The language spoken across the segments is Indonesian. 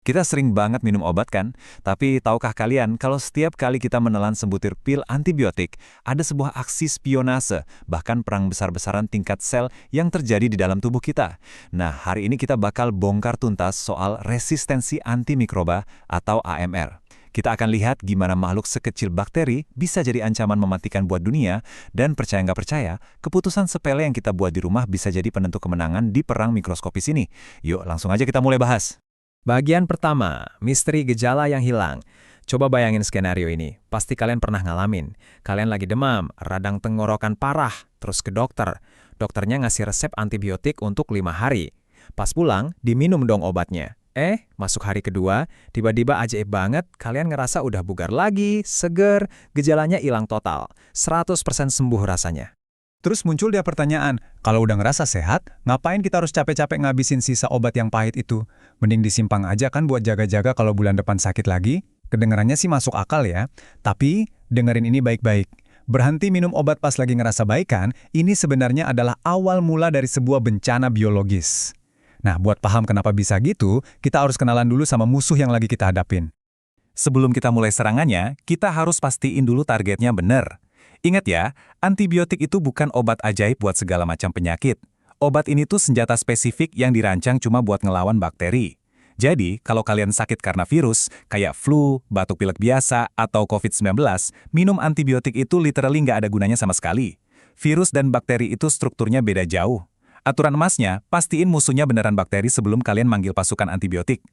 Kita sering banget minum obat kan? Tapi tahukah kalian kalau setiap kali kita menelan sebutir pil antibiotik, ada sebuah aksi spionase, bahkan perang besar-besaran tingkat sel yang terjadi di dalam tubuh kita. Nah, hari ini kita bakal bongkar tuntas soal resistensi antimikroba atau AMR. Kita akan lihat gimana makhluk sekecil bakteri bisa jadi ancaman mematikan buat dunia, dan percaya nggak percaya, keputusan sepele yang kita buat di rumah bisa jadi penentu kemenangan di perang mikroskopis ini. Yuk, langsung aja kita mulai bahas. Bagian pertama, misteri gejala yang hilang. Coba bayangin skenario ini, pasti kalian pernah ngalamin. Kalian lagi demam, radang tenggorokan parah, terus ke dokter. Dokternya ngasih resep antibiotik untuk 5 hari. Pas pulang, diminum dong obatnya. Masuk hari kedua, tiba-tiba ajaib banget, kalian ngerasa udah bugar lagi, seger, gejalanya hilang total. 100% sembuh rasanya. Terus muncul dia pertanyaan, kalau udah ngerasa sehat, ngapain kita harus capek-capek ngabisin sisa obat yang pahit itu? Mending disimpang aja kan buat jaga-jaga kalau bulan depan sakit lagi? Kedengarannya sih masuk akal ya. Tapi, dengerin ini baik-baik. Berhenti minum obat pas lagi ngerasa baikan, ini sebenarnya adalah awal mula dari sebuah bencana biologis. Nah, buat paham kenapa bisa gitu, kita harus kenalan dulu sama musuh yang lagi kita hadapin. Sebelum kita mulai serangannya, kita harus pastiin dulu targetnya bener. Ingat ya, antibiotik itu bukan obat ajaib buat segala macam penyakit. Obat ini tuh senjata spesifik yang dirancang cuma buat ngelawan bakteri. Jadi, kalau kalian sakit karena virus, kayak flu, batuk pilek biasa, atau COVID-19, minum antibiotik itu literally nggak ada gunanya sama sekali. Virus dan bakteri itu strukturnya beda jauh. Aturan emasnya, pastiin musuhnya beneran bakteri sebelum kalian manggil pasukan antibiotik.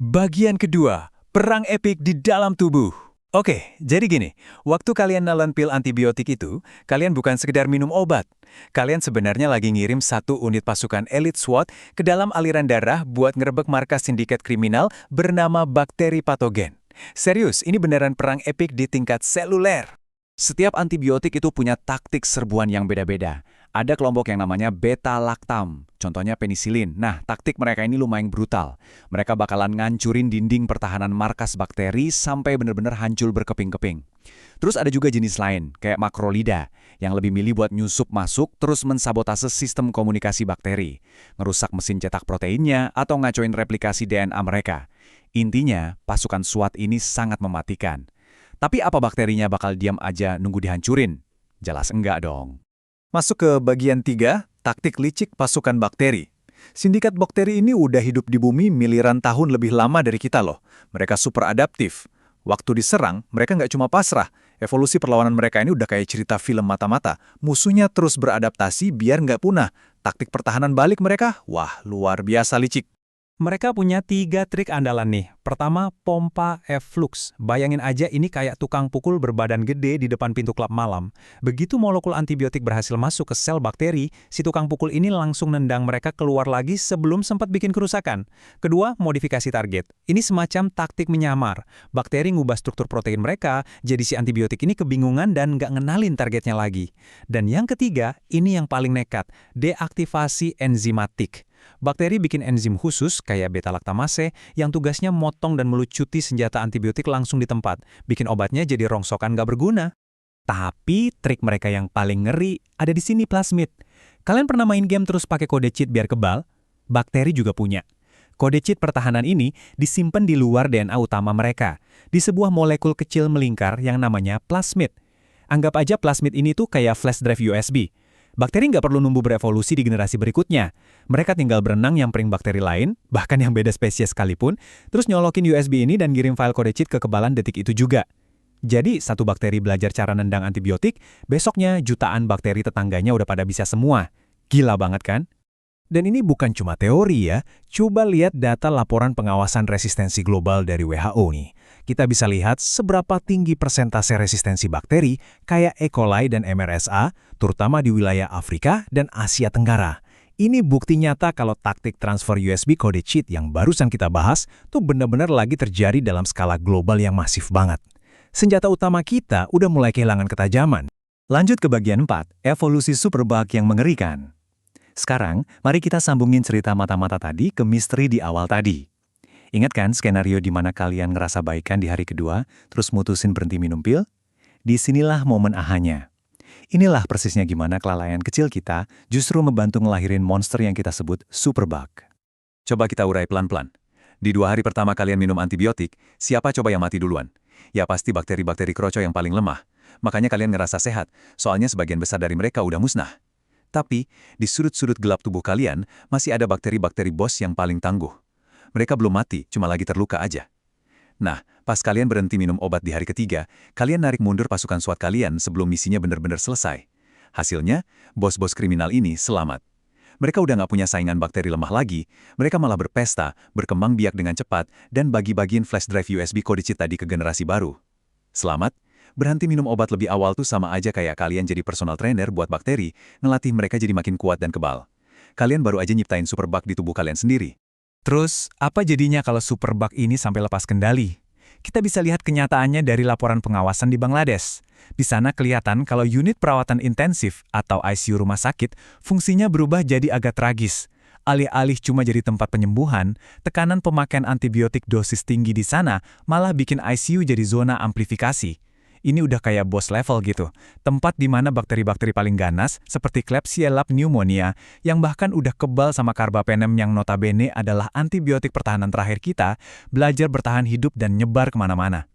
Bagian kedua, perang epik di dalam tubuh. Oke, jadi gini, waktu kalian nelen pil antibiotik itu, kalian bukan sekedar minum obat. Kalian sebenarnya lagi ngirim 1 unit pasukan elit SWAT ke dalam aliran darah buat ngerebek markas sindikat kriminal bernama bakteri patogen. Serius, ini beneran perang epik di tingkat seluler. Setiap antibiotik itu punya taktik serbuan yang beda-beda. Ada kelompok yang namanya beta-lactam, contohnya penisilin. Nah, taktik mereka ini lumayan brutal. Mereka bakalan ngancurin dinding pertahanan markas bakteri sampai benar-benar hancur berkeping-keping. Terus ada juga jenis lain, kayak makrolida, yang lebih milih buat nyusup masuk terus mensabotase sistem komunikasi bakteri, ngerusak mesin cetak proteinnya atau ngacoin replikasi DNA mereka. Intinya, pasukan SWAT ini sangat mematikan. Tapi apa bakterinya bakal diam aja nunggu dihancurin? Jelas enggak dong. Masuk ke bagian 3, taktik licik pasukan bakteri. Sindikat bakteri ini udah hidup di bumi miliaran tahun lebih lama dari kita loh. Mereka super adaptif. Waktu diserang, mereka nggak cuma pasrah. Evolusi perlawanan mereka ini udah kayak cerita film mata-mata. Musuhnya terus beradaptasi biar nggak punah. Taktik pertahanan balik mereka, wah luar biasa licik. Mereka punya 3 trik andalan nih. Pertama, pompa efflux. Bayangin aja ini kayak tukang pukul berbadan gede di depan pintu klub malam. Begitu molekul antibiotik berhasil masuk ke sel bakteri, si tukang pukul ini langsung nendang mereka keluar lagi sebelum sempat bikin kerusakan. Kedua, modifikasi target. Ini semacam taktik menyamar. Bakteri ngubah struktur protein mereka, jadi si antibiotik ini kebingungan dan nggak ngenalin targetnya lagi. Dan yang ketiga, ini yang paling nekat, deaktivasi enzimatik. Bakteri bikin enzim khusus kayak beta-laktamase yang tugasnya motong dan melucuti senjata antibiotik langsung di tempat, bikin obatnya jadi rongsokan nggak berguna. Tapi trik mereka yang paling ngeri ada di sini plasmid. Kalian pernah main game terus pakai kode cheat biar kebal? Bakteri juga punya. Kode cheat pertahanan ini disimpan di luar DNA utama mereka, di sebuah molekul kecil melingkar yang namanya plasmid. Anggap aja plasmid ini tuh kayak flash drive USB. Bakteri nggak perlu nunggu berevolusi di generasi berikutnya. Mereka tinggal berenang nyamperin bakteri lain, bahkan yang beda spesies sekalipun, terus nyolokin USB ini dan kirim file kode cheat ke kekebalan detik itu juga. Jadi, satu bakteri belajar cara nendang antibiotik, besoknya jutaan bakteri tetangganya udah pada bisa semua. Gila banget kan? Dan ini bukan cuma teori ya, coba lihat data laporan pengawasan resistensi global dari WHO nih. Kita bisa lihat seberapa tinggi persentase resistensi bakteri kayak E. coli dan MRSA, terutama di wilayah Afrika dan Asia Tenggara. Ini bukti nyata kalau taktik transfer USB kode cheat yang barusan kita bahas tuh benar-benar lagi terjadi dalam skala global yang masif banget. Senjata utama kita udah mulai kehilangan ketajaman. Lanjut ke bagian 4, evolusi superbug yang mengerikan. Sekarang, mari kita sambungin cerita mata-mata tadi ke misteri di awal tadi. Ingat kan skenario di mana kalian ngerasa baikan di hari kedua, terus mutusin berhenti minum pil? Disinilah momen ahanya. Inilah persisnya gimana kelalaian kecil kita justru membantu ngelahirin monster yang kita sebut superbug. Coba kita urai pelan-pelan. Di 2 hari pertama kalian minum antibiotik, siapa coba yang mati duluan? Ya pasti bakteri-bakteri kroco yang paling lemah. Makanya kalian ngerasa sehat, soalnya sebagian besar dari mereka udah musnah. Tapi, di sudut-sudut gelap tubuh kalian, masih ada bakteri-bakteri bos yang paling tangguh. Mereka belum mati, cuma lagi terluka aja. Nah, pas kalian berhenti minum obat di hari ketiga, kalian narik mundur pasukan SWAT kalian sebelum misinya benar-benar selesai. Hasilnya, bos-bos kriminal ini selamat. Mereka udah nggak punya saingan bakteri lemah lagi, mereka malah berpesta, berkembang biak dengan cepat, dan bagi-bagiin flash drive USB kode cheat tadi ke generasi baru. Selamat, berhenti minum obat lebih awal tuh sama aja kayak kalian jadi personal trainer buat bakteri, ngelatih mereka jadi makin kuat dan kebal. Kalian baru aja nyiptain superbug di tubuh kalian sendiri. Terus, apa jadinya kalau superbug ini sampai lepas kendali? Kita bisa lihat kenyataannya dari laporan pengawasan di Bangladesh. Di sana kelihatan kalau unit perawatan intensif atau ICU rumah sakit fungsinya berubah jadi agak tragis. Alih-alih cuma jadi tempat penyembuhan, tekanan pemakaian antibiotik dosis tinggi di sana malah bikin ICU jadi zona amplifikasi. Ini udah kayak boss level gitu, tempat di mana bakteri-bakteri paling ganas seperti Klebsiella pneumonia yang bahkan udah kebal sama carbapenem yang notabene adalah antibiotik pertahanan terakhir kita, belajar bertahan hidup dan nyebar kemana-mana.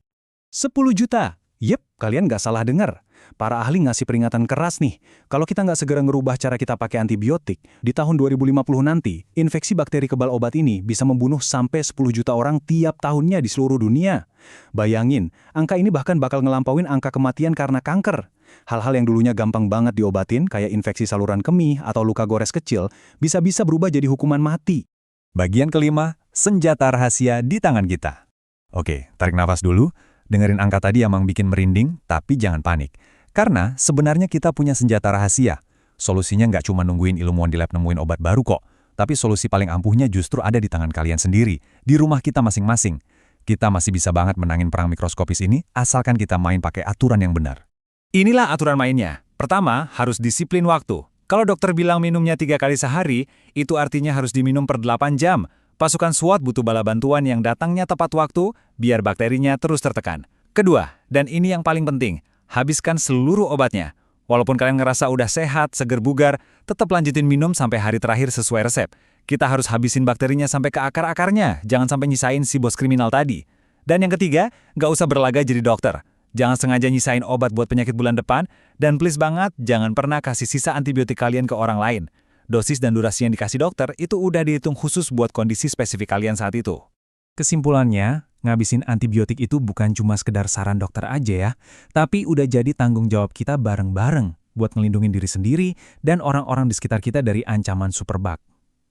10 juta. Yep, kalian nggak salah dengar. Para ahli ngasih peringatan keras nih. Kalau kita nggak segera ngerubah cara kita pakai antibiotik, di tahun 2050 nanti, infeksi bakteri kebal obat ini bisa membunuh sampai 10 juta orang tiap tahunnya di seluruh dunia. Bayangin, angka ini bahkan bakal ngelampauin angka kematian karena kanker. Hal-hal yang dulunya gampang banget diobatin, kayak infeksi saluran kemih atau luka gores kecil, bisa-bisa berubah jadi hukuman mati. Bagian kelima, senjata rahasia di tangan kita. Oke, tarik nafas dulu. Dengerin angka tadi emang bikin merinding, tapi jangan panik. Karena sebenarnya kita punya senjata rahasia. Solusinya nggak cuma nungguin ilmuwan di lab nemuin obat baru kok, tapi solusi paling ampuhnya justru ada di tangan kalian sendiri, di rumah kita masing-masing. Kita masih bisa banget menangin perang mikroskopis ini, asalkan kita main pakai aturan yang benar. Inilah aturan mainnya. Pertama, harus disiplin waktu. Kalau dokter bilang minumnya 3 kali sehari, itu artinya harus diminum per 8 jam. Pasukan SWAT butuh bala bantuan yang datangnya tepat waktu, biar bakterinya terus tertekan. Kedua, dan ini yang paling penting, habiskan seluruh obatnya. Walaupun kalian ngerasa udah sehat, seger bugar, tetap lanjutin minum sampai hari terakhir sesuai resep. Kita harus habisin bakterinya sampai ke akar-akarnya, jangan sampai nyisain si bos kriminal tadi. Dan yang ketiga, nggak usah berlaga jadi dokter. Jangan sengaja nyisain obat buat penyakit bulan depan, dan please banget, jangan pernah kasih sisa antibiotik kalian ke orang lain. Dosis dan durasi yang dikasih dokter itu udah dihitung khusus buat kondisi spesifik kalian saat itu. Kesimpulannya, ngabisin antibiotik itu bukan cuma sekedar saran dokter aja ya, tapi udah jadi tanggung jawab kita bareng-bareng buat ngelindungin diri sendiri dan orang-orang di sekitar kita dari ancaman superbug.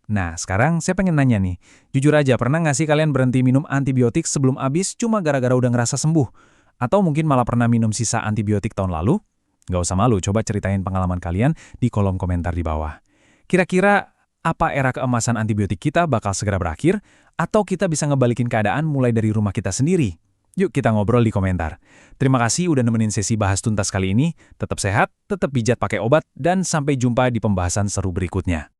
Nah, sekarang saya pengen nanya nih, jujur aja pernah nggak sih kalian berhenti minum antibiotik sebelum habis cuma gara-gara udah ngerasa sembuh? Atau mungkin malah pernah minum sisa antibiotik tahun lalu? Nggak usah malu, coba ceritain pengalaman kalian di kolom komentar di bawah. Kira-kira apa era keemasan antibiotik kita bakal segera berakhir? Atau kita bisa ngebalikin keadaan mulai dari rumah kita sendiri? Yuk kita ngobrol di komentar. Terima kasih udah nemenin sesi bahas tuntas kali ini. Tetap sehat, tetap pijat pakai obat, dan sampai jumpa di pembahasan seru berikutnya.